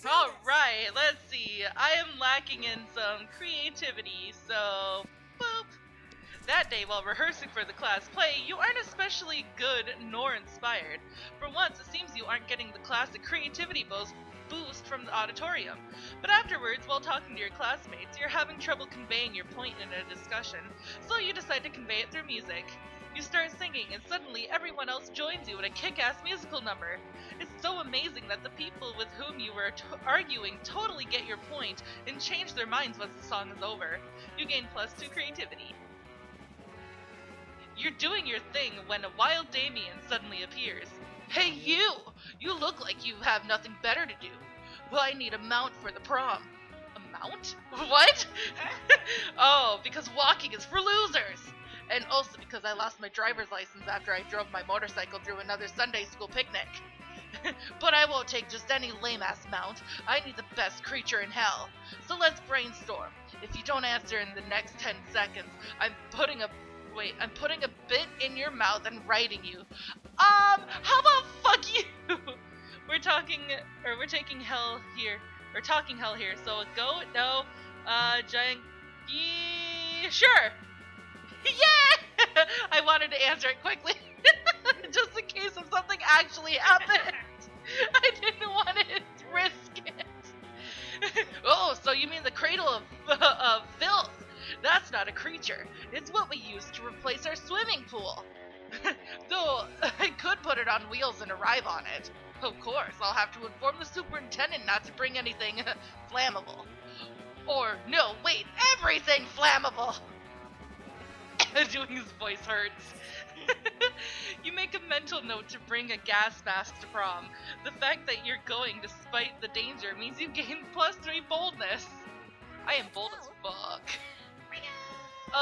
Alright, let's see. I am lacking in some creativity, so boop. That day, while rehearsing for the class play, you aren't especially good nor inspired. For once, it seems you aren't getting the classic creativity boost from the auditorium. But afterwards, while talking to your classmates, you're having trouble conveying your point in a discussion, so you decide to convey it through music. You start singing, and suddenly everyone else joins you in a kick-ass musical number. It's so amazing that the people with whom you were arguing totally get your point and change their minds once the song is over. You gain +2 creativity. You're doing your thing when a wild Damien suddenly appears. Hey you! You look like you have nothing better to do. Well, I need a mount for the prom. A mount? What? Oh, because walking is for losers! And also because I lost my driver's license after I drove my motorcycle through another Sunday school picnic. But I won't take just any lame-ass mount. I need the best creature in hell. So let's brainstorm. If you don't answer in the next 10 seconds, I'm putting a bit in your mouth and writing you. How about fuck you? We're talking hell here. We're talking hell here. So go, no, giant, sure. Yeah! I wanted to answer it quickly. Just in case if something actually happened. I didn't want to risk it. Oh, so you mean the cradle of filth? That's not a creature. It's what we use to replace our swimming pool. Though I could put it on wheels and arrive on it. Of course, I'll have to inform the superintendent not to bring anything flammable. Or, no, wait, everything flammable! Doing his voice hurts. You make a mental note to bring a gas mask to prom. The fact that you're going despite the danger means you gain +3 boldness. I am bold as fuck.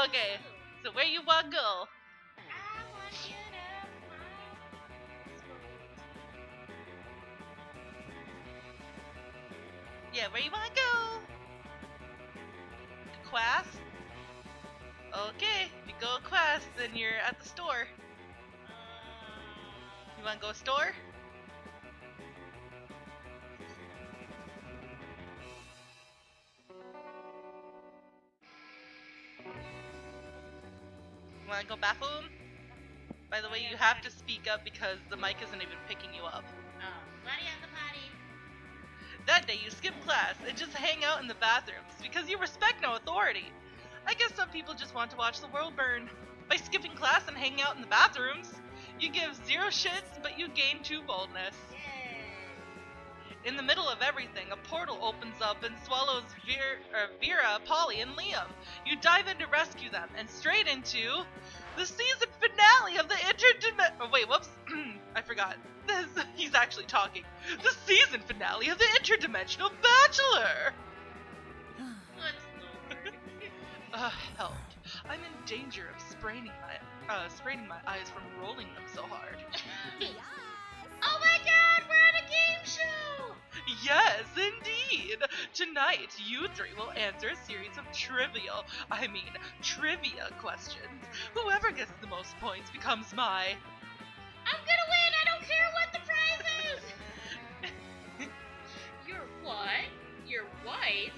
Okay, so where you wanna go? I want you to Yeah, where you wanna go? Class? Okay, if you go class, then you're at the store. You wanna go store? You wanna go bathroom? By the way, you have to speak up because the mic isn't even picking you up. Oh, buddy at the potty. That day you skip class and just hang out in the bathrooms because you respect no authority. I guess some people just want to watch the world burn. By skipping class and hanging out in the bathrooms, you give 0 shits, but you gain 2 boldness. Yay. In the middle of everything, a portal opens up and swallows Vera, Polly, and Liam. You dive in to rescue them, and straight into the season finale of the Oh wait, whoops. I forgot. He's actually talking. The season finale of the Interdimensional Bachelor! What's the word? Help. I'm in danger of spraining my eyes from rolling them so hard. Oh my god, we're at a game show! Yes, indeed! Tonight, you 3 will answer a series of trivia questions. Whoever gets the most points becomes my... I'm gonna win, I don't care what the prize is! Your what? Your wife?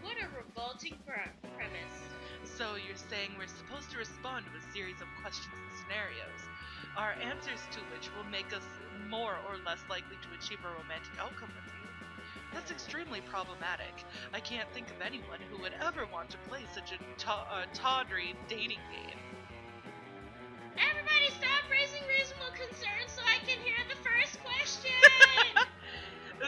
What a revolting premise. So you're saying we're supposed to respond to a series of questions and scenarios, our answers to which will make us more or less likely to achieve a romantic outcome with you. That's extremely problematic. I can't think of anyone who would ever want to play such a tawdry dating game. Everybody stop raising reasonable concerns so I can hear the first question!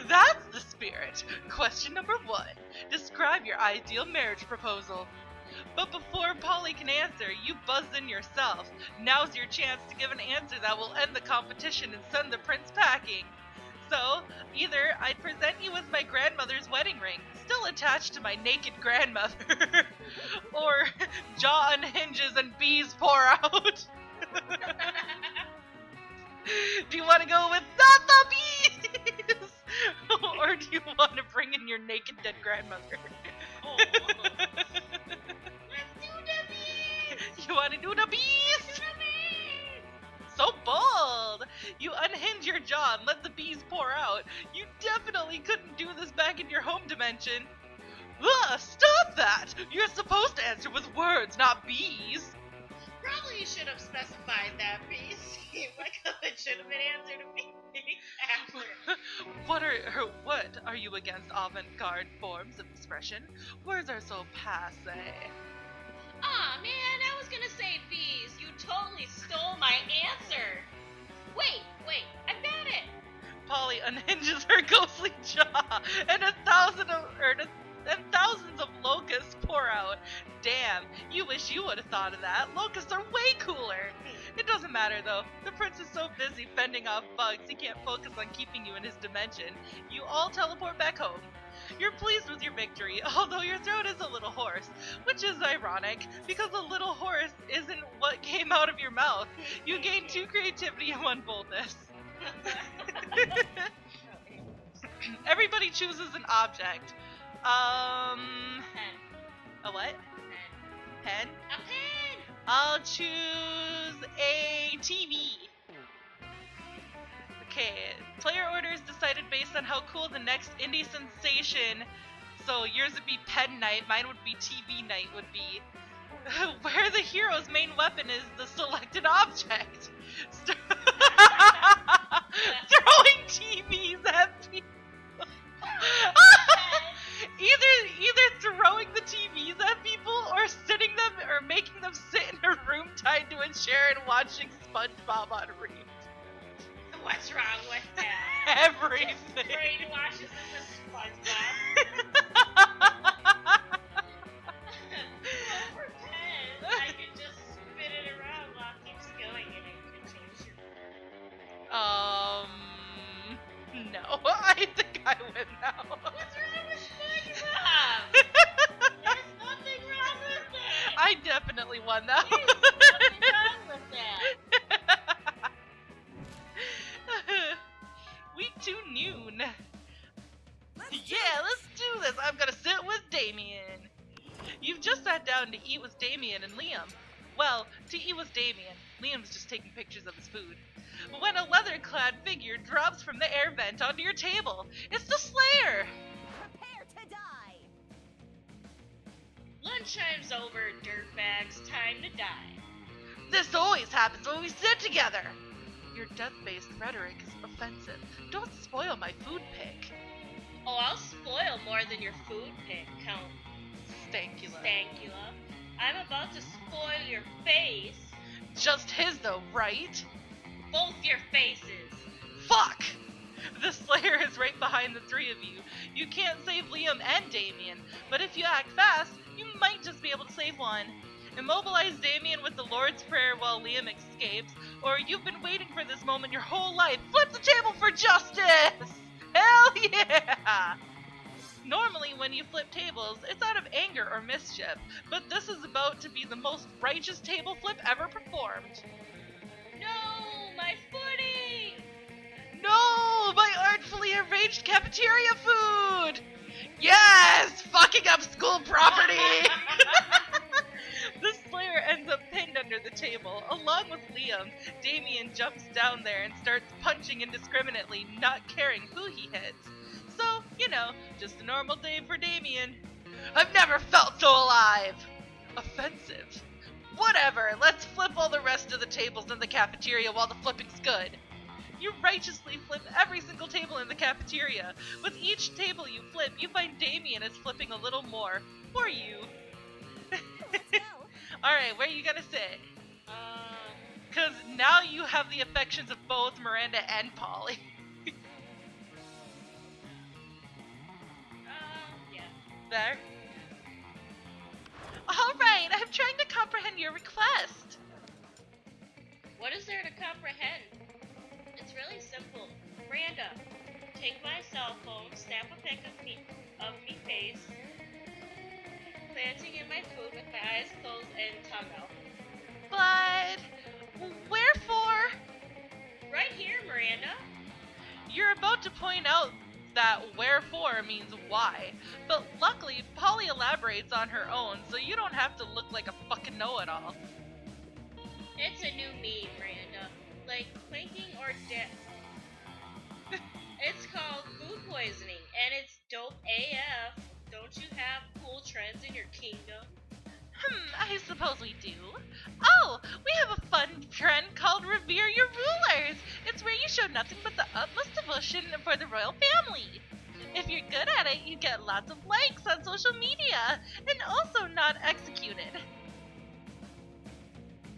That's the spirit! Question number 1. Describe your ideal marriage proposal. But before Polly can answer, you buzz in yourself. Now's your chance to give an answer that will end the competition and send the prince packing. So, either I'd present you with my grandmother's wedding ring, still attached to my naked grandmother, or jaw unhinges and bees pour out. Do you want to go with not the bees? Or do you want to bring in your naked dead grandmother? Oh. Let's do the bees! You want to do the bees? Let's do the bees! So bold! You unhinge your jaw and let the bees pour out. You definitely couldn't do this back in your home dimension. Ugh, stop that! You're supposed to answer with words, not bees. Probably you should have specified that, bees. It should have been answered to me. What are you against avant-garde forms of expression? Words are so passé. Aw, man, I was gonna say bees. You totally stole my answer. Wait, I got it. Polly unhinges her ghostly jaw, and thousands of locusts pour out. Damn, you wish you would have thought of that. Locusts are way cooler. It doesn't matter though. The prince is so busy fending off bugs he can't focus on keeping you in his dimension. You all teleport back home. You're pleased with your victory, although your throat is a little hoarse, which is ironic, because a little hoarse isn't what came out of your mouth. You gained 2 creativity and 1 boldness. Everybody chooses an object. Pen. A what? Pen? A pen! I'll choose a TV. Okay, player order is decided based on how cool the next indie sensation. So yours would be pen night, mine would be TV night would be. Where the hero's main weapon is the selected object. Throwing TVs at people. either throwing the TVs at people or sitting them or making them sit in a room tied to a chair and watching SpongeBob on repeat. What's wrong with that? Everything. Brainwashes in the SpongeBob. For pen, I could just spin it around while it keeps going and it could change your No. I think I win now. What's wrong with SpongeBob? There's nothing wrong with that. I definitely won that. There's nothing wrong with that. Week 2 noon. Let's do this. I'm gonna sit with Damien. You've just sat down to eat with Damien and Liam. Well, to eat with Damien. Liam's just taking pictures of his food. When a leather-clad figure drops from the air vent onto your table, it's the Slayer! Prepare to die! Lunchtime's over, dirtbags. Time to die. This always happens when we sit together! Your death-based rhetoric is offensive. Don't spoil my food pick. Oh, I'll spoil more than your food pick, Count Stankula. I'm about to spoil your face. Just his though, right? Both your faces. Fuck! The Slayer is right behind the 3 of you. You can't save Liam and Damien, but if you act fast, you might just be able to save one. Immobilize Damien with the Lord's Prayer while Liam escapes, or you've been waiting for this moment your whole life. Flip the table for justice! Hell yeah! Normally when you flip tables, it's out of anger or mischief, but this is about to be the most righteous table flip ever performed. No, my footy! No! My artfully arranged cafeteria food! Yes! Fucking up school property! The Slayer ends up pinned under the table. Along with Liam, Damien jumps down there and starts punching indiscriminately, not caring who he hits. So, just a normal day for Damien. I've never felt so alive! Offensive. Whatever, let's flip all the rest of the tables in the cafeteria while the flipping's good. You righteously flip every single table in the cafeteria. With each table you flip, you find Damien is flipping a little more. For you. Alright, where are you gonna sit? Because now you have the affections of both Miranda and Polly. Yeah. There. Alright, I'm trying to comprehend your request. What is there to comprehend? It's really simple. Miranda, take my cell phone, snap a pic of me face, planting in my food with my eyes closed and tongue out. But wherefore? Right here, Miranda. You're about to point out that wherefore means why, but luckily Polly elaborates on her own, so you don't have to look like a fucking know-it-all. It's a new me, Miranda. like clinking or death. It's called food poisoning, and it's dope AF. Don't you have cool trends in your kingdom? I suppose we do. Oh, we have a fun trend called Revere Your Rulers. It's where you show nothing but the utmost devotion for the royal family. If you're good at it, you get lots of likes on social media, and also not executed.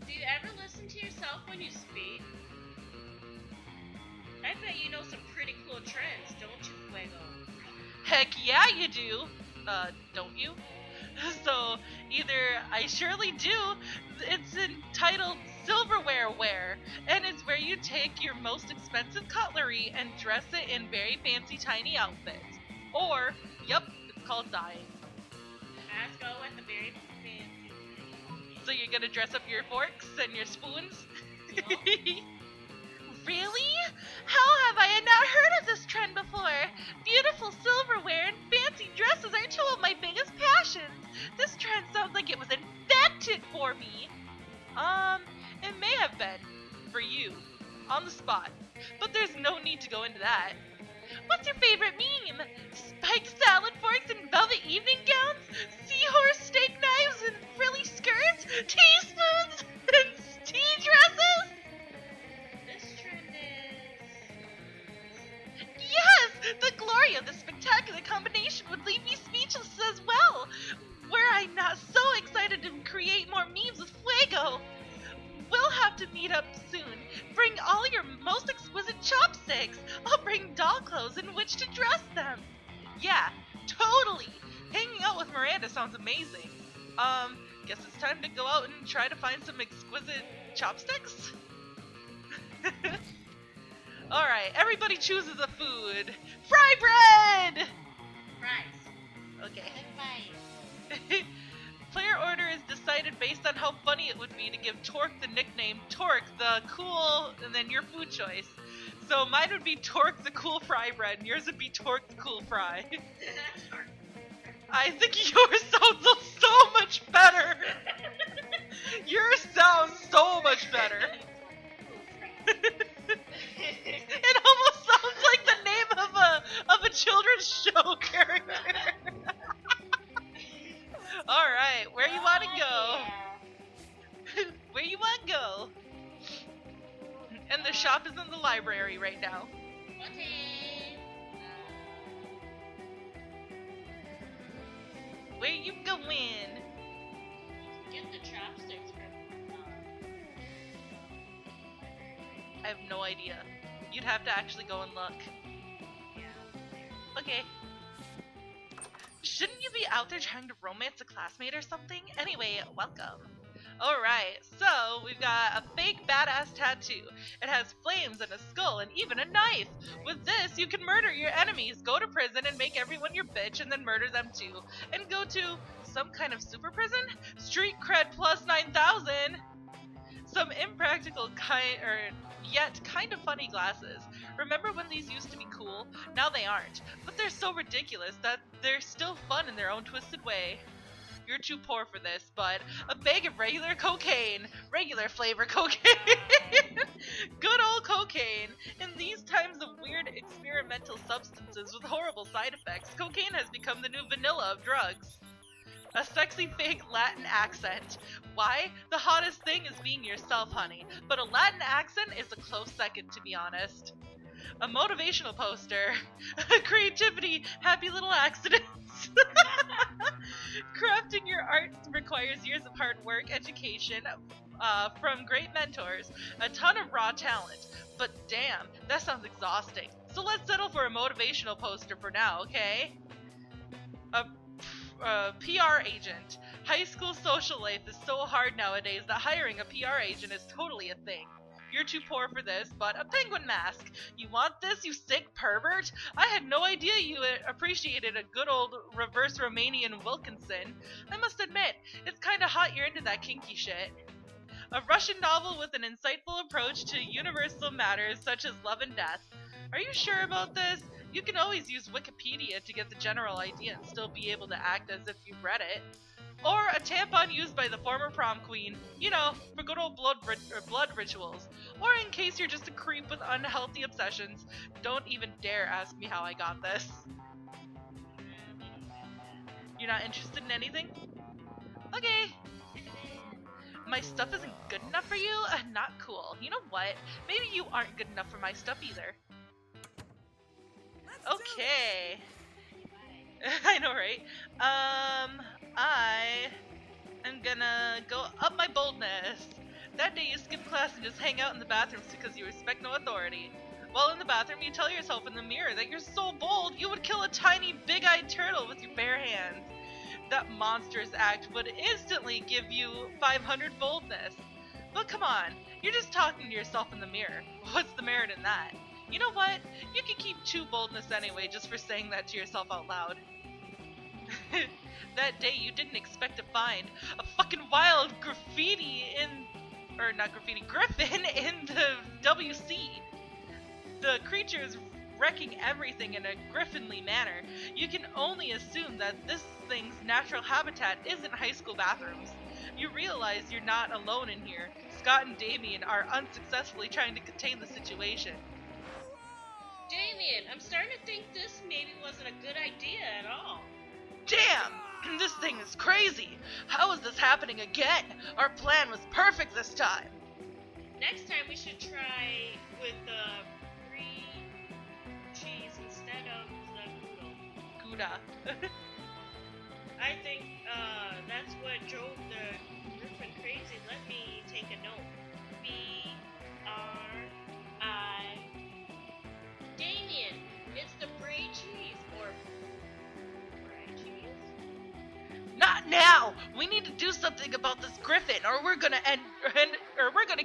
Do you ever listen to yourself when you speak? I bet you know some pretty cool trends, don't you, Fuego? Heck yeah, you do. Don't you? So, either I surely do, it's entitled Silverware Wear, and it's where you take your most expensive cutlery and dress it in very fancy tiny outfits. Or, yep, it's called dyeing. Let's go with the very fancy. So you're gonna dress up your forks and your spoons? Really? How have I not heard of this trend before? Beautiful silverware and fancy dresses are two of my biggest passions. This trend sounds like it was invented for me. It may have been. For you. On the spot. But there's no need to go into that. What's your favorite meme? Spiked salad forks and velvet evening gowns? Seahorse steak knives and frilly skirts? Teaspoons and tea dresses? Yes! The glory of this spectacular combination would leave me speechless as well! Were I not so excited to create more memes with Fuego! We'll have to meet up soon. Bring all your most exquisite chopsticks! I'll bring doll clothes in which to dress them! Yeah, totally! Hanging out with Miranda sounds amazing. Guess it's time to go out and try to find some exquisite chopsticks? Alright, everybody chooses a food. Fry bread! Fries. Okay. Fries. Player order is decided based on how funny it would be to give Torque the nickname Torque the cool, and then your food choice. So mine would be Torque the cool fry bread, and yours would be Torque the cool fry. I think yours sounds so much better. Yours sounds so much better. It almost sounds like the name of a children's show character. All right, where you want to go? Yeah. Where you want to go? And the shop is in the library right now. Okay. Where you going? Get the chopsticks from. I have no idea. You'd have to actually go and look. Yeah. Okay. Shouldn't you be out there trying to romance a classmate or something? Anyway, welcome. Alright, so we've got a fake badass tattoo. It has flames and a skull and even a knife. With this, you can murder your enemies, go to prison and make everyone your bitch and then murder them too. And go to some kind of super prison? Street cred plus 9,000! Some impractical yet kind of funny glasses. Remember when these used to be cool? Now they aren't. But they're so ridiculous that they're still fun in their own twisted way. You're too poor for this, but a bag of regular cocaine. Regular flavor cocaine. Good old cocaine. In these times of weird experimental substances with horrible side effects, cocaine has become the new vanilla of drugs. A sexy fake Latin accent. Why? The hottest thing is being yourself, honey. But a Latin accent is a close second, to be honest. A motivational poster. Creativity, happy little accidents. Crafting your art requires years of hard work, education, from great mentors, a ton of raw talent. But damn, that sounds exhausting. So let's settle for a motivational poster for now, okay? A PR agent. High school social life is so hard nowadays that hiring a PR agent is totally a thing. You're too poor for this, but a penguin mask. You want this, you sick pervert? I had no idea you appreciated a good old reverse Romanian Wilkinson. I must admit, it's kinda hot you're into that kinky shit. A Russian novel with an insightful approach to universal matters such as love and death. Are you sure about this? You can always use Wikipedia to get the general idea and still be able to act as if you've read it. Or a tampon used by the former prom queen, you know, for good old blood rituals. Or in case you're just a creep with unhealthy obsessions, don't even dare ask me how I got this. You're not interested in anything? Okay. My stuff isn't good enough for you? Not cool. You know what? Maybe you aren't good enough for my stuff either. Okay. I know, right? I am gonna go up my boldness. That day you skip class and just hang out in the bathrooms because you respect no authority. While in the bathroom, you tell yourself in the mirror that you're so bold you would kill a tiny, big-eyed turtle with your bare hands. That monstrous act would instantly give you 500 boldness. But come on, you're just talking to yourself in the mirror. What's the merit in that? You know what? You can keep 2 boldness anyway just for saying that to yourself out loud. That day you didn't expect to find a fucking wild graffiti griffin in the WC. The creature is wrecking everything in a griffinly manner. You can only assume that this thing's natural habitat isn't high school bathrooms. You realize you're not alone in here. Scott and Damien are unsuccessfully trying to contain the situation. Damien, I'm starting to think this maybe wasn't a good idea at all. Damn! This thing is crazy! How is this happening again? Our plan was perfect this time! Next time we should try with the free cheese instead of the noodle. Gouda. I think that's what drove the griffin crazy. Let me take a note. B-R-I... Damien, it's the brie cheese, or fried cheese? Not now! We need to do something about this griffin, or we're gonna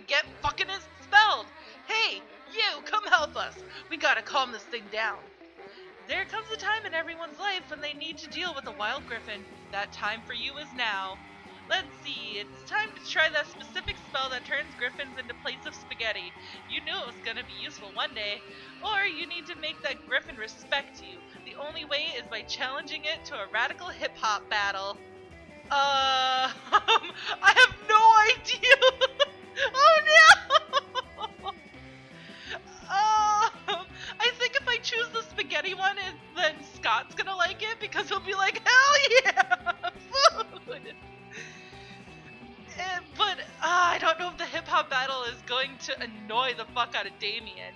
get fucking expelled! Hey, you, come help us! We gotta calm this thing down. There comes a time in everyone's life when they need to deal with a wild griffin. That time for you is now. Let's see, it's time to try that specific spell that turns griffins into plates of spaghetti. You knew it was gonna be useful one day. Or you need to make that griffin respect you. The only way is by challenging it to a radical hip-hop battle. I have no idea! Oh no! I think if I choose the spaghetti one, then Scott's gonna like it because he'll be like, hell yeah! Food! But I don't know if the hip-hop battle is going to annoy the fuck out of Damien.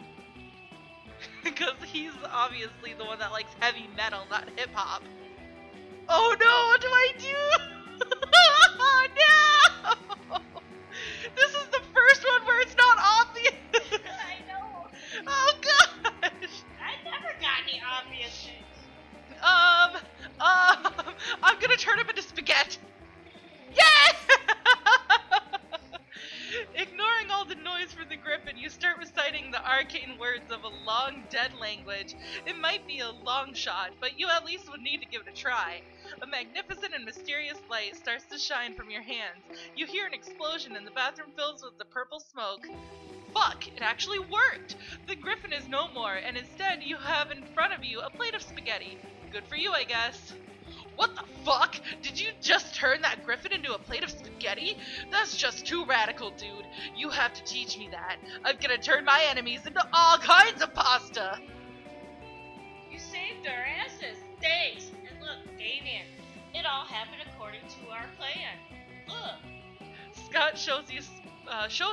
Because he's obviously the one that likes heavy metal, not hip-hop. Oh no, what do I do? Oh no! This is the first one where it's not obvious! I know! Oh gosh! I never got any obvious things. I'm gonna turn him into spaghetti! Yeah! Ignoring all the noise from the griffin, you start reciting the arcane words of a long dead language. It might be a long shot, but you at least would need to give it a try. A magnificent and mysterious light starts to shine from your hands. You hear an explosion and the bathroom fills with the purple smoke. Fuck, it actually worked! The griffin is no more, and instead you have in front of you a plate of spaghetti. Good for you, I guess. What the fuck? Did you just turn that griffin into a plate of spaghetti? That's just too radical, dude. You have to teach me that. I'm gonna turn my enemies into all kinds of pasta. You saved our asses. Thanks. And look, Damien, it all happened according to our plan. Look. Scott shows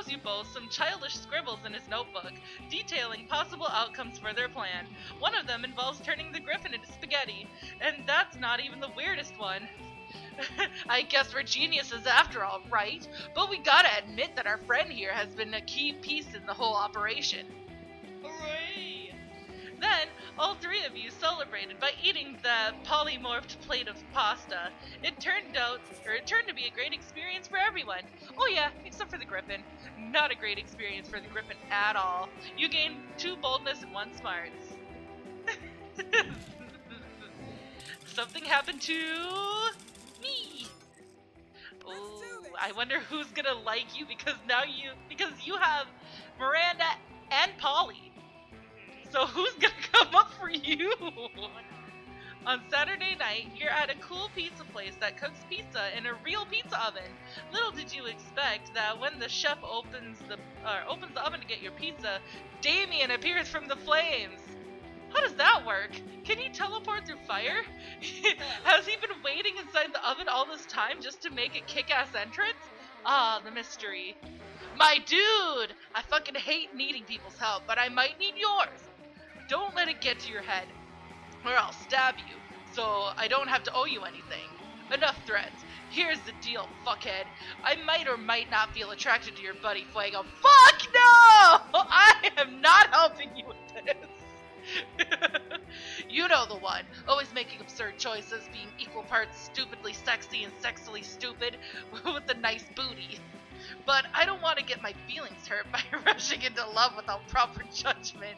you both some childish scribbles in his notebook, detailing possible outcomes for their plan. One of them involves turning the griffin into spaghetti, and that's not even the weirdest one. I guess we're geniuses after all, right? But we gotta admit that our friend here has been a key piece in the whole operation. Hooray! Then, all 3 of you celebrated by eating the polymorphed plate of pasta. It turned to be a great experience for everyone. Oh yeah, except for the griffin. Not a great experience for the griffin at all. You gained 2 boldness and 1 smarts. Something happened to me. Oh, I wonder who's gonna like you because you have Miranda and Polly. So who's gonna come up for you? On Saturday night, you're at a cool pizza place that cooks pizza in a real pizza oven. Little did you expect that when the chef opens the opens the oven to get your pizza, Damien appears from the flames. How does that work? Can he teleport through fire? Has he been waiting inside the oven all this time just to make a kick-ass entrance? Ah, the mystery. My dude! I fucking hate needing people's help, but I might need yours. Don't let it get to your head, or I'll stab you, so I don't have to owe you anything. Enough threats. Here's the deal, fuckhead. I might or might not feel attracted to your buddy Fuego. Fuck no! I am not helping you with this. You know the one, always making absurd choices, being equal parts stupidly sexy and sexily stupid, with a nice booty. But I don't want to get my feelings hurt by rushing into love without proper judgment.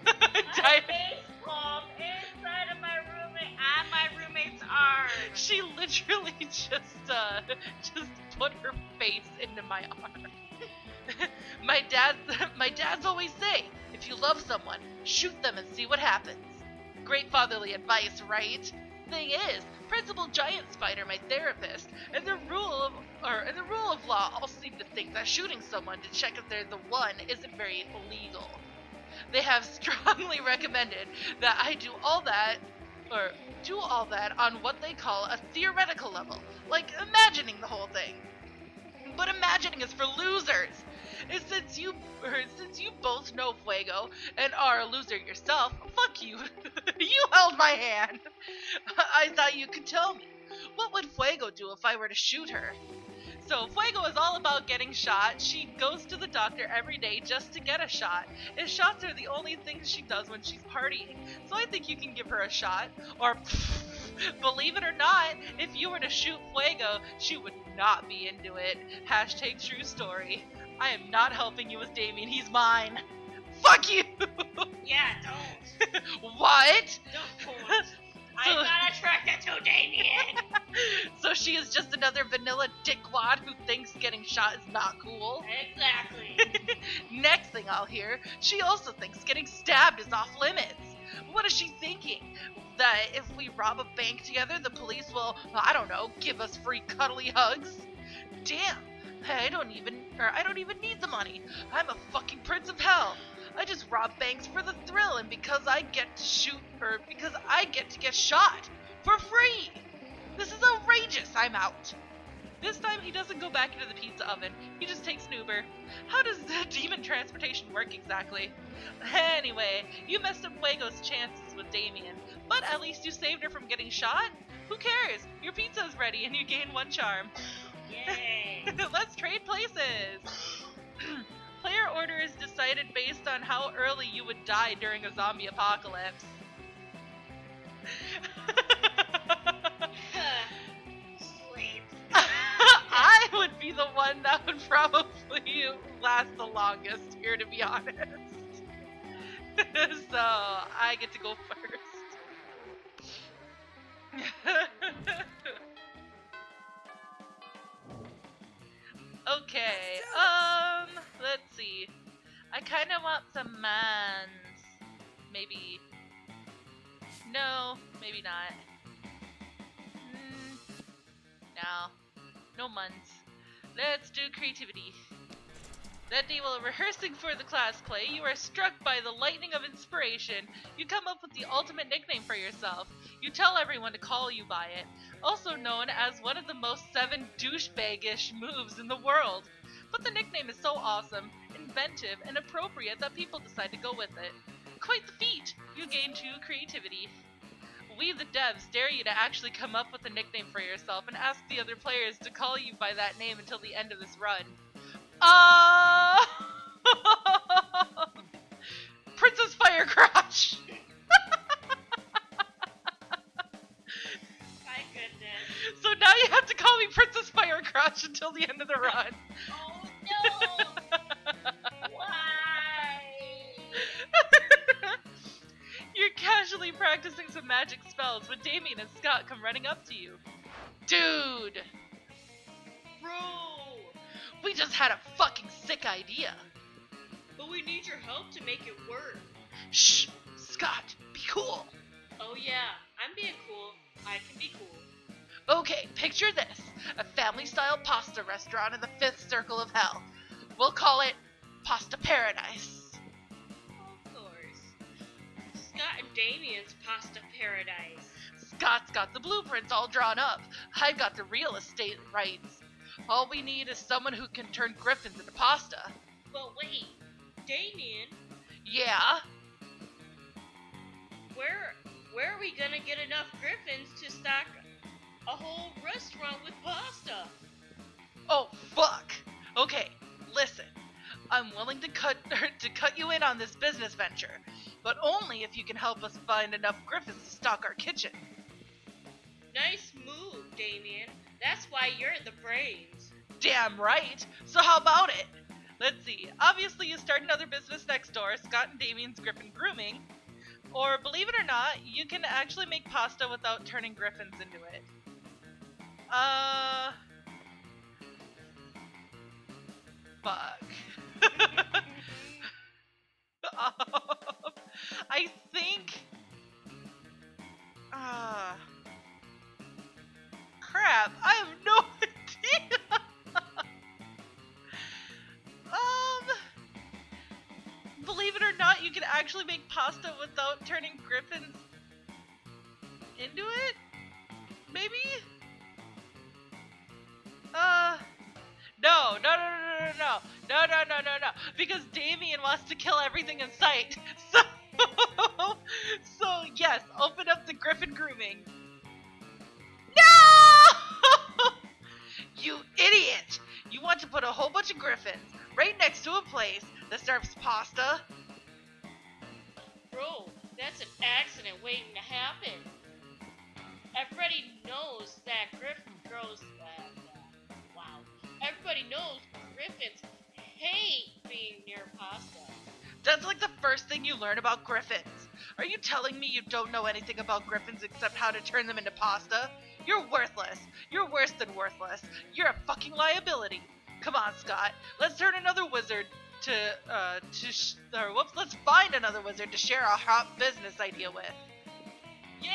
I face palm inside of my roommate and my roommate's arm. She literally just put her face into my arm. My dads always say, if you love someone, shoot them and see what happens. Great fatherly advice, right? Thing is, Principal Giant Spider, my therapist, and the rule of law all seem to think that shooting someone to check if they're the one isn't very illegal. They have strongly recommended that I do all that on what they call a theoretical level, like imagining the whole thing. But imagining is for losers. And since you both know Fuego and are a loser yourself, fuck you. You held my hand. I thought you could tell me. What would Fuego do if I were to shoot her? So Fuego is all about getting shot. She goes to the doctor every day just to get a shot. And shots are the only things she does when she's partying. So I think you can give her a shot. Or, believe it or not, if you were to shoot Fuego, she would not be into it. Hashtag true story. I am not helping you with Damien. He's mine. Fuck you! Yeah, don't. What? Don't. I'm not attracted to Damien. So she is just another vanilla dickwad who thinks getting shot is not cool? Exactly. Next thing I'll hear, she also thinks getting stabbed is off limits. What is she thinking? That if we rob a bank together, the police will, I don't know, give us free cuddly hugs? Damn, I don't even need the money. I'm a fucking prince of hell. I just rob banks for the thrill and because I get to get shot for free. This is outrageous. I'm out. This time he doesn't go back into the pizza oven. He just takes an Uber. How does the demon transportation work exactly? Anyway, you messed up Fuego's chances with Damien, but at least you saved her from getting shot. Who cares? Your pizza is ready and you gain 1 charm. Yay. Let's trade places. Player order is decided based on how early you would die during a zombie apocalypse. Sleep. I would be the one that would probably last the longest here, to be honest. So, I get to go first. Okay, let's see. I kind of want some mans. Maybe. No, maybe not. No months. Let's do creativity. That day while rehearsing for the class play, you are struck by the lightning of inspiration. You come up with the ultimate nickname for yourself. You tell everyone to call you by it, also known as one of the most 7 douchebag-ish moves in the world. But the nickname is so awesome, inventive, and appropriate that people decide to go with it. Quite the feat! You gain 2 creativity. We, the devs, dare you to actually come up with a nickname for yourself and ask the other players to call you by that name until the end of this run. Princess Firecrotch! My goodness. So now you have to call me Princess Firecrotch until the end of the run. Oh no! Why? You're casually practicing some magic spells when Damien and Scott come running up to you. Dude! Bro! We just had a fucking sick idea. But we need your help to make it work. Shh! Scott, be cool. Oh yeah, I'm being cool. I can be cool. Okay, picture this. A family-style pasta restaurant in the 5th circle of hell. We'll call it pasta paradise. Of course. Scott and Damien's pasta paradise. Scott's got the blueprints all drawn up. I've got the real estate rights. All we need is someone who can turn griffins into pasta. But wait, Damien, Yeah? where are we gonna get enough griffins to stock a whole restaurant with pasta? Oh, fuck. Okay, listen. I'm willing to cut you in on this business venture, but only if you can help us find enough griffins to stock our kitchen. Nice move, Damien. That's why you're the brains. Damn right. So how about it? Let's see. Obviously, you start another business next door, Scott and Damien's Griffin Grooming. Or, believe it or not, you can actually make pasta without turning griffins into it. Fuck. I think... crap, I have no idea. Believe it or not, you can actually make pasta without turning griffins into it? Maybe? No. Because Damien wants to kill everything in sight. So yes, open up the Griffin Grooming. No! You idiot! You want to put a whole bunch of griffins right next to a place that serves pasta? Bro, that's an accident waiting to happen. Everybody knows that Griffin grows. Wow. Everybody knows Griffins hate being near pasta. That's like the first thing you learn about griffins. Are you telling me you don't know anything about griffins except how to turn them into pasta? You're worthless. You're worse than worthless. You're a fucking liability. Come on, Scott. Let's turn another wizard let's find another wizard to share a hot business idea with. Yeah!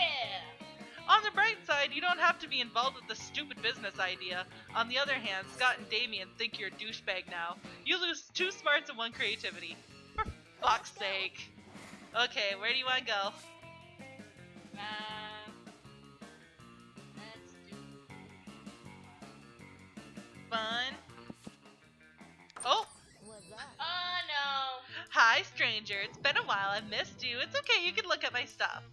On the bright side, you don't have to be involved with the stupid business idea. On the other hand, Scott and Damien think you're a douchebag now. You lose 2 smarts and 1 creativity. For fuck's sake. Okay, where do you want to go? Let's do Fun. Oh! Oh no! Hi, stranger. It's been a while. I've missed you. It's okay. You can look at my stuff.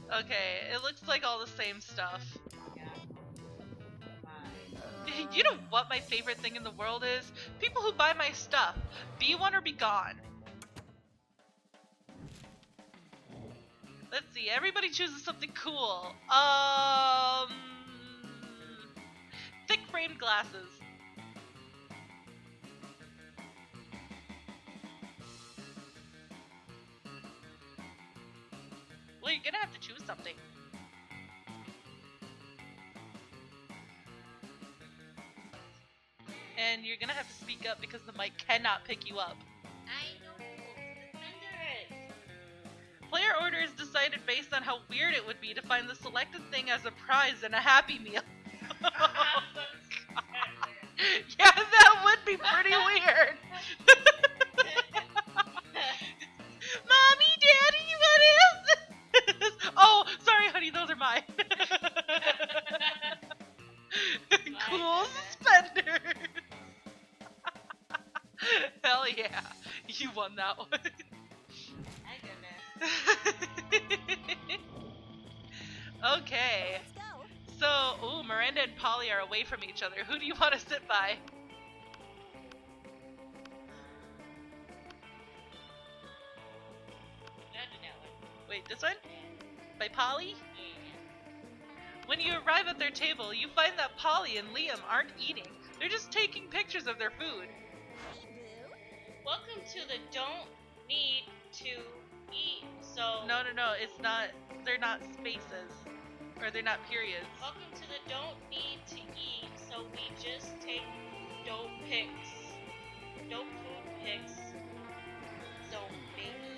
Okay, it looks like all the same stuff. You know what my favorite thing in the world is? People who buy my stuff. Be one or be gone. Let's see. Everybody chooses something cool. Thick framed glasses. Well, you're gonna have to choose something. And you're gonna have to speak up because the mic cannot pick you up. I know. Defender it. Player order is decided based on how weird it would be to find the selected thing as a prize in a Happy Meal. Yeah, that would be pretty weird. Mommy, Daddy, what is this? Oh, sorry, honey, those are mine. Cool suspenders. Hell yeah, you won that one. My goodness. Okay. Let's go. So, ooh, Miranda and Polly are away from each other. Who do you want to sit by? Wait, this one? By Polly? When you arrive at their table, you find that Polly and Liam aren't eating. They're just taking pictures of their food. Hey, boo. Welcome to the don't need to eat. So No, it's not. They're not spaces. Or they're not periods. welcome to the don't need to eat. So we just take dope pics. Dope food pics. So maybe.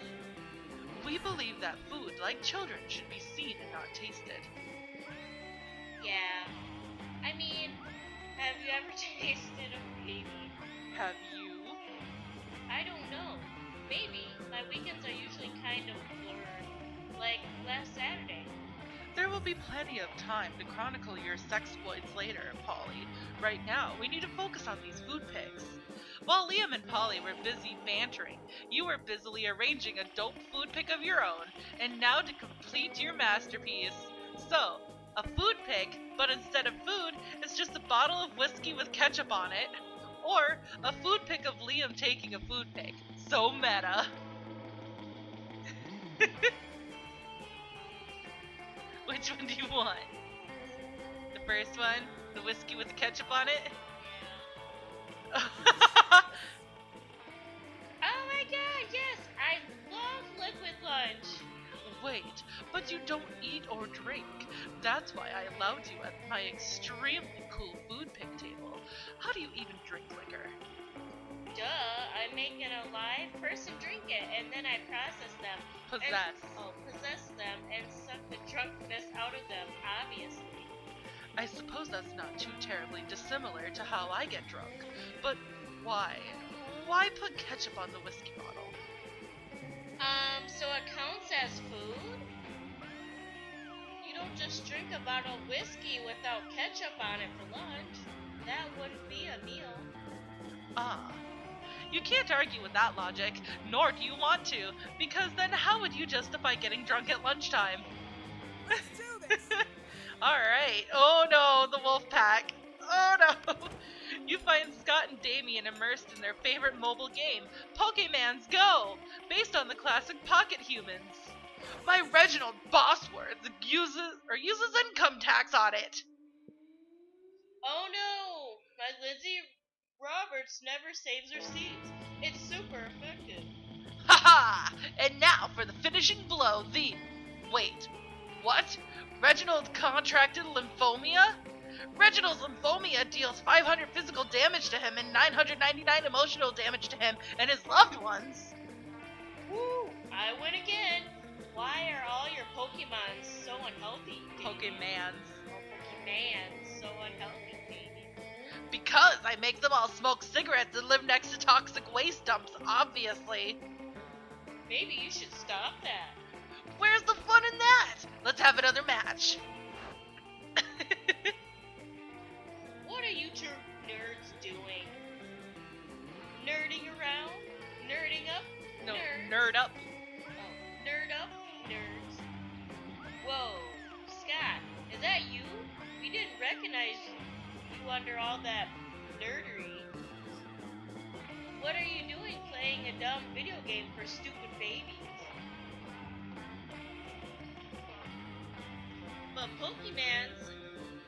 We believe that food, like children, should be seen and not tasted. Yeah. I mean, have you ever tasted a baby? Have you? I don't know. Maybe. My weekends are usually kind of blurred. Like last Saturday. There will be plenty of time to chronicle your sexploits later, Polly. Right now, we need to focus on these food pics. While Liam and Polly were busy bantering, you were busily arranging a dope food pic of your own, and now to complete your masterpiece. So, a food pic, but instead of food, it's just a bottle of whiskey with ketchup on it. Or, a food pic of Liam taking a food pic. So meta. Which one do you want? The first one? The whiskey with the ketchup on it? Oh my god, yes! I love liquid lunch! Wait, but you don't eat or drink. That's why I allowed you at my extremely cool food pick table. How do you even drink liquor? Duh, I make an alive person drink it, and then I process them. Possess them and suck the drunkenness out of them, obviously. I suppose that's not too terribly dissimilar to how I get drunk. But why? Why put ketchup on the whiskey bottle? So it counts as food? You don't just drink a bottle of whiskey without ketchup on it for lunch. That wouldn't be a meal. Ah. You can't argue with that logic, nor do you want to, because then how would you justify getting drunk at lunchtime? Let's do this! Alright. Oh no, the wolf pack. Oh no! You find Scott and Damien immersed in their favorite mobile game, Pokémon's Go, based on the classic Pocket Humans. My Reginald boss words uses income tax on it. Oh no! My Lindsay Roberts never saves her seeds. It's super effective. Haha! And now for the finishing blow, Wait, what? Reginald contracted lymphomia? Reginald's lymphomia deals 500 physical damage to him and 999 emotional damage to him and his loved ones. Woo! I win again. Why are all your Pokemon so unhealthy? Pokemans. Pokemon so unhealthy, baby. Because I make them all smoke cigarettes and live next to toxic waste dumps, obviously. Maybe you should stop that. Where's the fun in that? Let's have another match. What are you two nerds doing? Nerding around? Nerding up? No, Nerds? nerd up. Oh, nerd up? Nerds. Whoa, Scott, is that you? We didn't recognize you under all that nerdery. What are you doing playing a dumb video game for stupid babies? But Pokemon's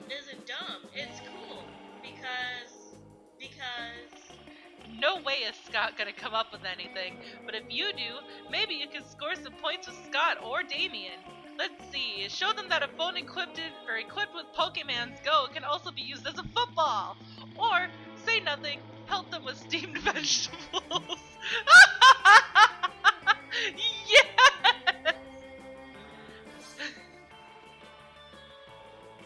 isn't dumb. It's cool. Because... No way is Scott gonna come up with anything, but if you do, maybe you can score some points with Scott or Damien. Let's see, show them that a phone equipped with Pokémon's Go can also be used as a football. Or, say nothing, help them with steamed vegetables. Yes!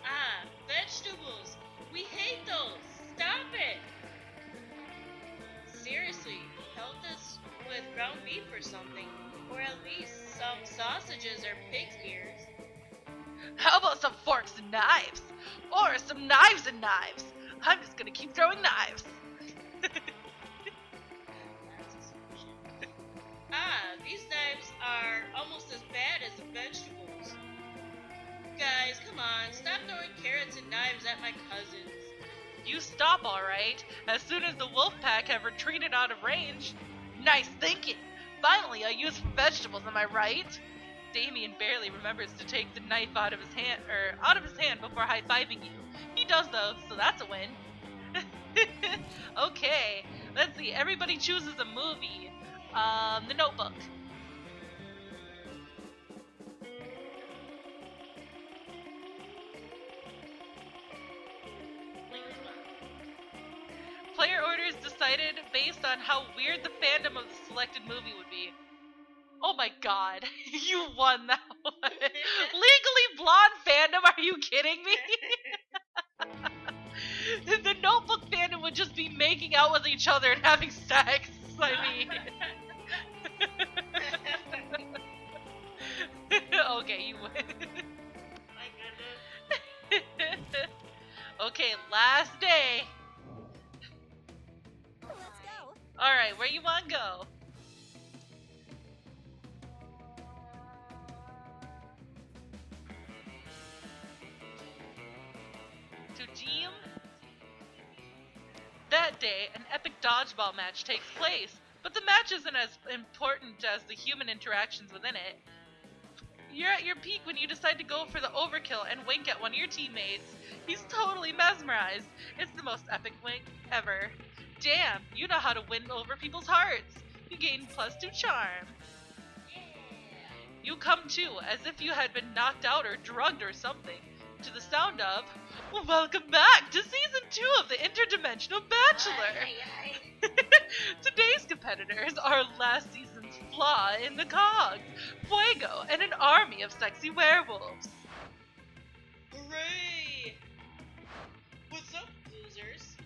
Ah, vegetables! We hate those! Stop it! Seriously, help us with ground beef or something. Or at least some sausages or pig's ears. How about some forks and knives? Or some knives and knives? I'm just gonna keep throwing knives. Ah, these knives are almost as bad as the vegetables. Guys, come on, stop throwing carrots and knives at my cousins. You stop, alright, as soon as the wolf pack have retreated out of range. Nice thinking. Finally, a use for vegetables, am I right? Damien barely remembers to take the knife out of his hand before high-fiving you. He does though, so that's a win. Okay, let's see. Everybody chooses a movie. The Notebook. Player orders decided based on how weird the fandom of the selected movie would be. Oh my god, you won that one. Legally Blonde fandom, are you kidding me? The Notebook fandom would just be making out with each other and having sex. by me. Okay, you win. My goodness. Okay, last day. Let's go. Alright, where you wanna go? To Gym? That day, an epic dodgeball match takes place, but the match isn't as important as the human interactions within it. You're at your peak when you decide to go for the overkill and wink at one of your teammates. He's totally mesmerized. It's the most epic wink ever. Damn, you know how to win over people's hearts. You gain +2 charm. You come to, as if you had been knocked out or drugged or something, to the sound of, welcome back to Season 2 of the Interdimensional Bachelor! Today's competitors are last season's flaw in the cogs, Fuego, and an army of sexy werewolves. Hooray! What's up, losers?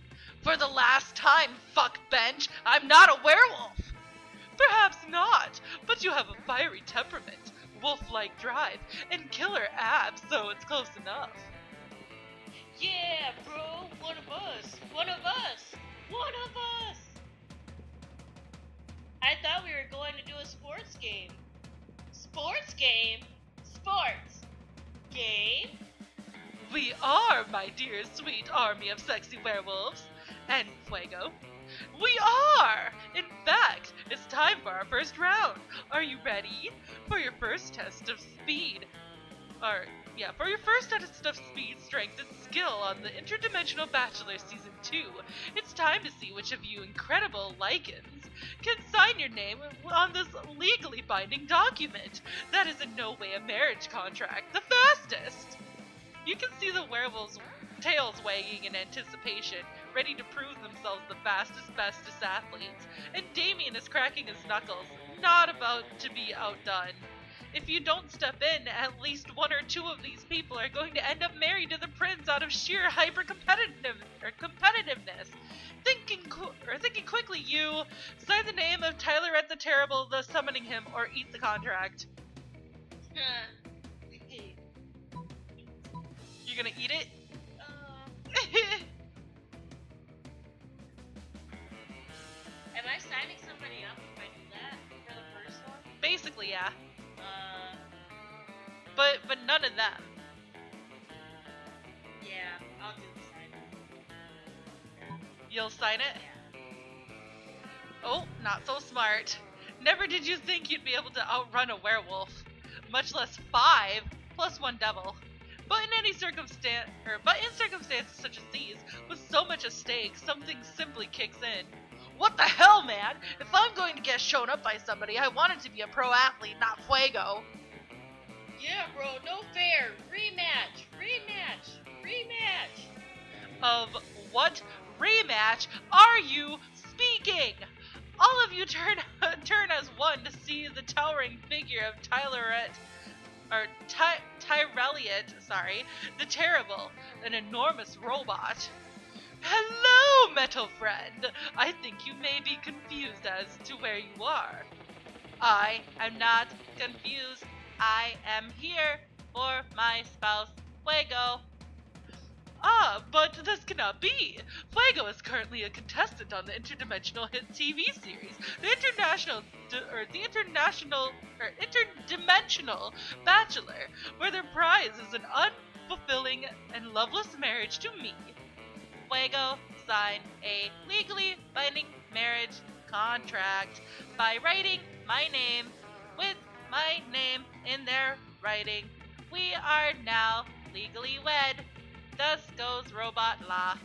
For the last time, fuck bench, I'm not a werewolf! Perhaps not, but you have a fiery temperament, wolf-like drive, and killer abs, so it's close enough. Yeah, bro, one of us! One of us! One of us! I thought we were going to do a sports game. Sports game? Sports game? We are, my dear sweet army of sexy werewolves, and Fuego. We are! In fact, it's time for our first round. Are you ready? For your first test of speed. For your first test of speed, strength, and skill on the Interdimensional Bachelor Season 2, it's time to see which of you incredible lichens can sign your name on this legally binding document. That is in no way a marriage contract. The fastest! You can see the werewolves' tails wagging in anticipation, ready to prove themselves the fastest, bestest athletes, and Damien is cracking his knuckles, not about to be outdone. If you don't step in, at least one or two of these people are going to end up married to the prince out of sheer competitiveness. Thinking quickly, you sign the name of Tylerette the Terrible, thus summoning him, or eat the contract. You're gonna eat it? Am I signing somebody up if I do that for the first one? Basically, yeah. But none of them. Yeah, I'll do the sign. You'll sign it? Yeah. Oh, not so smart. Never did you think you'd be able to outrun a werewolf, much less 5 plus 1 devil. But in circumstances such as these, with so much at stake, something simply kicks in. What the hell, man? If I'm going to get shown up by somebody, I want it to be a pro athlete, not Fuego. Yeah, bro, no fair. Rematch, rematch, rematch. Of what rematch are you speaking? All of you turn as one to see the towering figure of Tyrelliot, the Terrible, an enormous robot. Hello, metal friend! I think you may be confused as to where you are. I am not confused. I am here for my spouse, Fuego. Ah, but this cannot be. Fuego is currently a contestant on the interdimensional hit TV series, the Interdimensional Bachelor, where their prize is an unfulfilling and loveless marriage to me. Fuego signed a legally binding marriage contract by writing my name with my name in their writing. We are now legally wed. Thus goes robot law.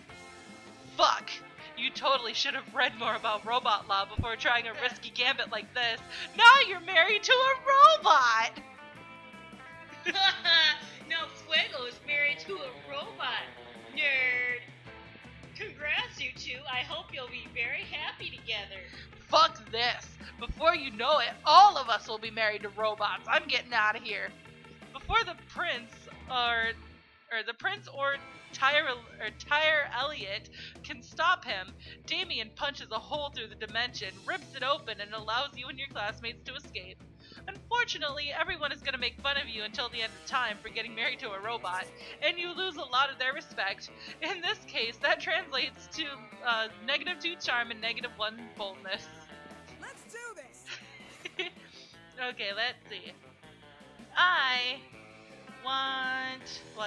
Fuck! You totally should have read more about robot law before trying a risky gambit like this. Now you're married to a robot! Now Fuego is married to a robot. Nerd. Congrats, you two. I hope you'll be very happy together. Fuck this. Before you know it, all of us will be married to robots. I'm getting out of here. Before the prince, or Tyre Elliott can stop him, Damien punches a hole through the dimension, rips it open, and allows you and your classmates to escape. Unfortunately, everyone is going to make fun of you until the end of time for getting married to a robot, and you lose a lot of their respect. In this case, that translates to -2 charm and -1 boldness. Let's do this. Okay, let's see. I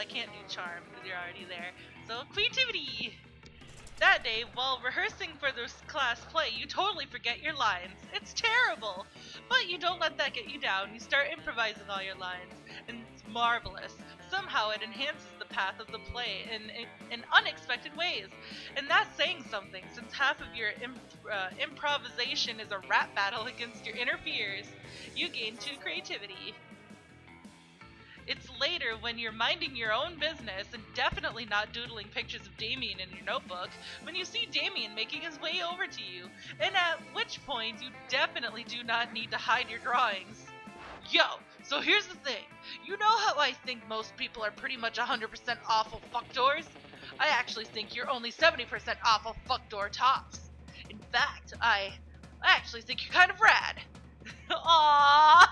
can't do charm because you're already there. So, creativity! That day, while rehearsing for this class play, you totally forget your lines. It's terrible! But you don't let that get you down. You start improvising all your lines, and it's marvelous. Somehow it enhances the path of the play in unexpected ways. And that's saying something, since half of your improvisation is a rap battle against your inner fears. You gain 2 creativity. It's later when you're minding your own business and definitely not doodling pictures of Damien in your notebook when you see Damien making his way over to you, and at which point you definitely do not need to hide your drawings. Yo, so here's the thing. You know how I think most people are pretty much 100% awful fuckdoors? I actually think you're only 70% awful fuckdoor tops. In fact, I actually think you're kind of rad. Aww!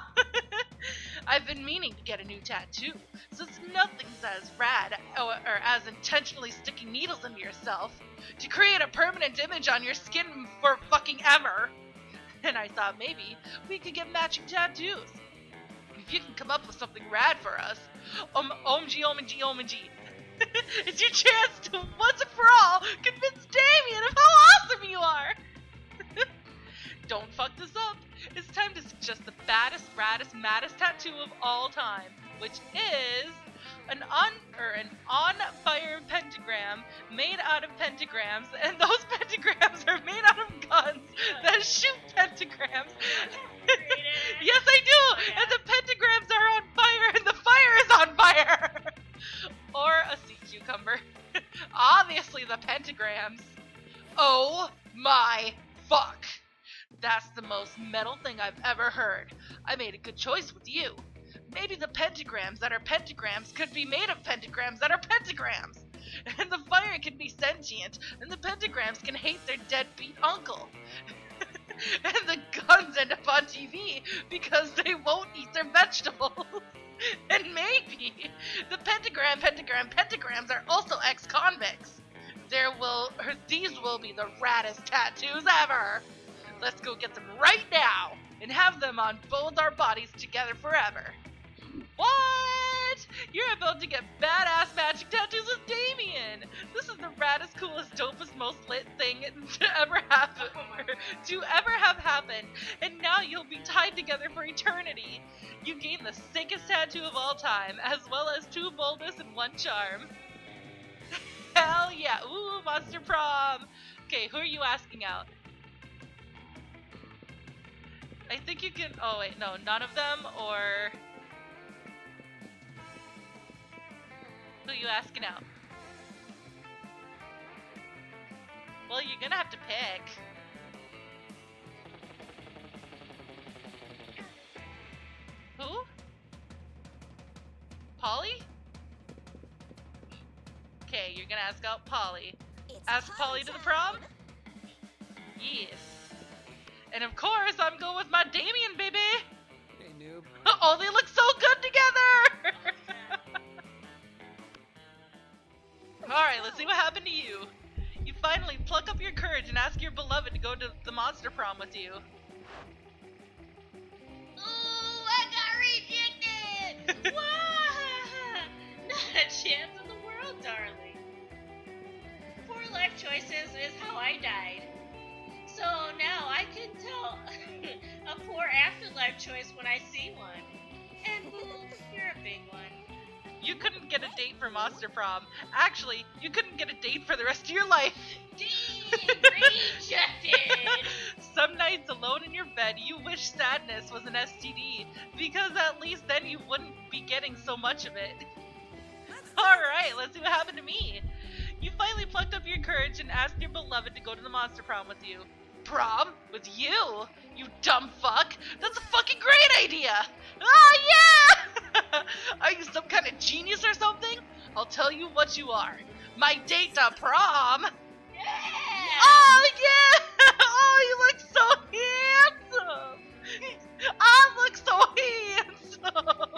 I've been meaning to get a new tattoo, since nothing's as rad or as intentionally sticking needles into yourself to create a permanent image on your skin for fucking ever. And I thought maybe we could get matching tattoos. If you can come up with something rad for us, OMG. It's your chance to, once and for all, convince Damien of how awesome you are! Don't fuck this up. It's time to suggest the baddest, raddest, maddest tattoo of all time, which is an on-fire pentagram made out of pentagrams, and those pentagrams are made out of guns that shoot pentagrams. Yes, I do! Yeah. And the pentagrams are on fire, and the fire is on fire! Or a sea cucumber. Obviously the pentagrams. Oh my fuck! That's the most metal thing I've ever heard. I made a good choice with you. Maybe the pentagrams that are pentagrams could be made of pentagrams that are pentagrams. And the fire can be sentient, and the pentagrams can hate their deadbeat uncle. And the guns end up on TV because they won't eat their vegetables. And maybe the pentagrams are also ex-convicts. These will be the raddest tattoos ever. Let's go get them right now and have them on both our bodies together forever. What? You're about to get badass matching tattoos with Damien. This is the raddest, coolest, dopest, most lit thing to ever have happened. And now you'll be tied together for eternity. You gain the sickest tattoo of all time, as well as 2 boldness and 1 charm. Hell yeah! Ooh, Monster Prom. Okay, who are you asking out? I think you can. Oh wait, no, none of them, or who are you asking out? Well, you're gonna have to pick. Who? Polly? Okay, you're gonna ask out Polly. Ask Polly to the prom? Yes. And of course, I'm going with my Damien, baby! Hey, noob. Oh, they look so good together! Alright, let's see what happened to you. You finally pluck up your courage and ask your beloved to go to the Monster Prom with you. Ooh, I got rejected! Wah! Not a chance in the world, darling. Poor life choices is how I died. So now I can tell a poor afterlife choice when I see one. And boom, you're a big one. You couldn't get a date for Monster Prom. Actually, you couldn't get a date for the rest of your life. Rejected! Some nights alone in your bed, you wish sadness was an STD, because at least then you wouldn't be getting so much of it. Alright, let's see what happened to me. You finally plucked up your courage and asked your beloved to go to the Monster Prom with you. Prom? With you? You dumb fuck? That's a fucking great idea! Ah, yeah! Are you some kind of genius or something? I'll tell you what you are. My date to prom! Yeah! Oh, yeah! Oh, you look so handsome! I look so handsome!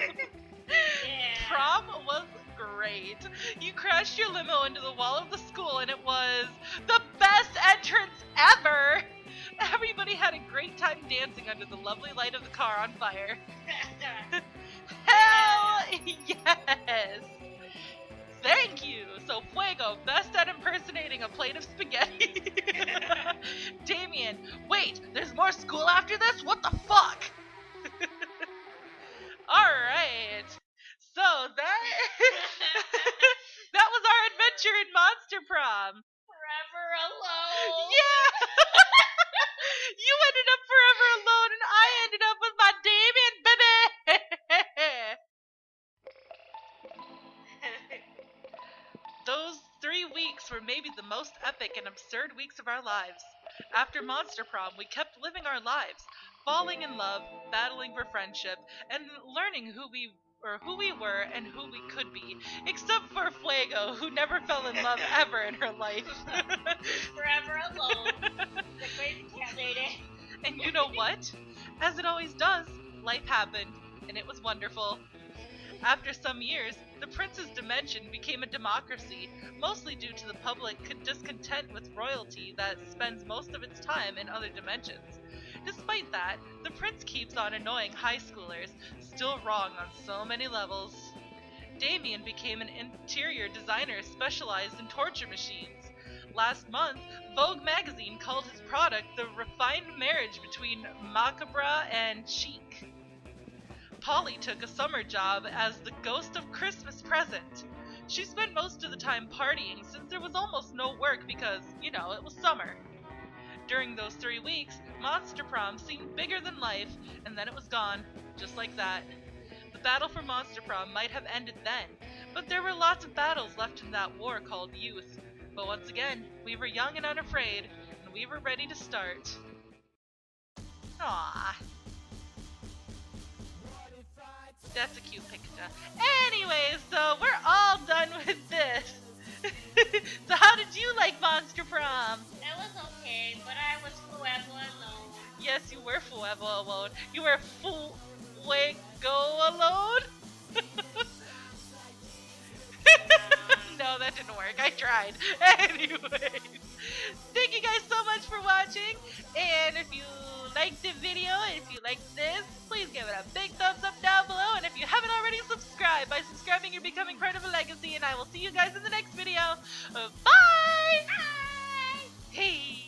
Yeah. Prom was great. You crashed your limo into the wall of the school and it was the best entrance ever! Everybody had a great time dancing under the lovely light of the car on fire. Hell yes! Thank you! So Fuego, best at impersonating a plate of spaghetti. Damien, wait, there's more school after this? What the fuck? Alright. So that that was our adventure in Monster Prom. Forever alone. Yeah! You ended up forever alone and I ended up with my Damien, baby! Those 3 weeks were maybe the most epic and absurd weeks of our lives. After Monster Prom, we kept living our lives, falling in love, battling for friendship, and learning who we were and who we could be. Except for Fuego, who never fell in love ever in her life. Forever alone. The crazy cat lady. And you know what? As it always does, life happened, and it was wonderful. After some years, the Prince's Dimension became a democracy, mostly due to the public discontent with royalty that spends most of its time in other dimensions. Despite that, the Prince keeps on annoying high schoolers, still wrong on so many levels. Damien became an interior designer specialized in torture machines. Last month, Vogue magazine called his product the refined marriage between macabre and chic. Polly took a summer job as the ghost of Christmas present. She spent most of the time partying since there was almost no work because, it was summer. During those 3 weeks, Monster Prom seemed bigger than life, and then it was gone, just like that. The battle for Monster Prom might have ended then, but there were lots of battles left in that war called youth. But once again, we were young and unafraid, and we were ready to start. Aww. That's a cute picture. Anyways, so we're all done with this. So how did you like Monster Prom? It was okay, but I was forever alone. Yes, you were forever alone. You were fuego alone? No, that didn't work. I tried. Anyways, thank you guys so much for watching. And if you liked the video, if you liked this, please give it a big thumbs up down below. And if you haven't already subscribed, by subscribing you're becoming part of a legacy. And I will see you guys in the next video. Bye! Bye! Hey!